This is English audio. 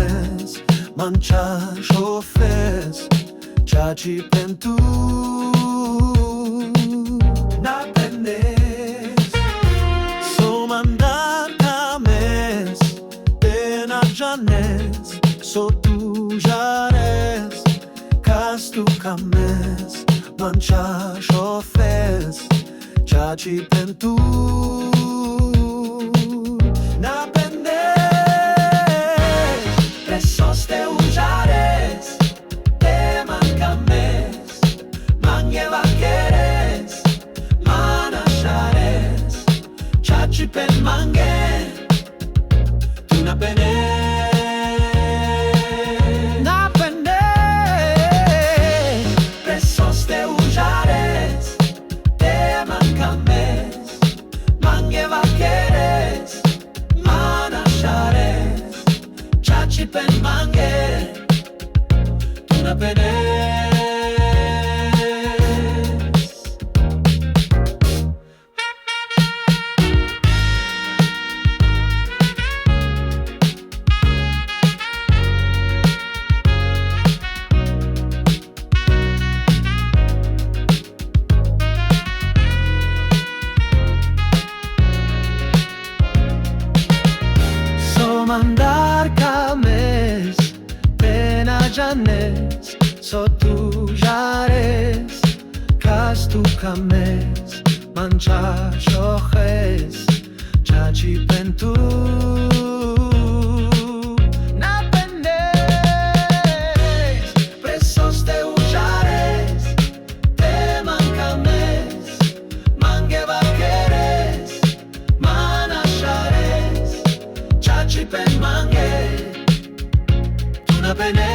cames, manchas ofes, chachi pentu. Na penes, so mandar cames, tena janes, so tu jares, cas tu cames, manchas ofes, chachi pentu. Na penes, presos te ujares, te mancames, mange vaqueres, manachares, chachi pen mange, tu na penes. Pen mange, tu na penes. So mandar cames, pena janes, so tu jares, cas tu cames, mancha chojes, chachi pentu. Na penes, presos te ujares, te mancames, mange vaqueres, manachares, chachi pen mange, tu na penes.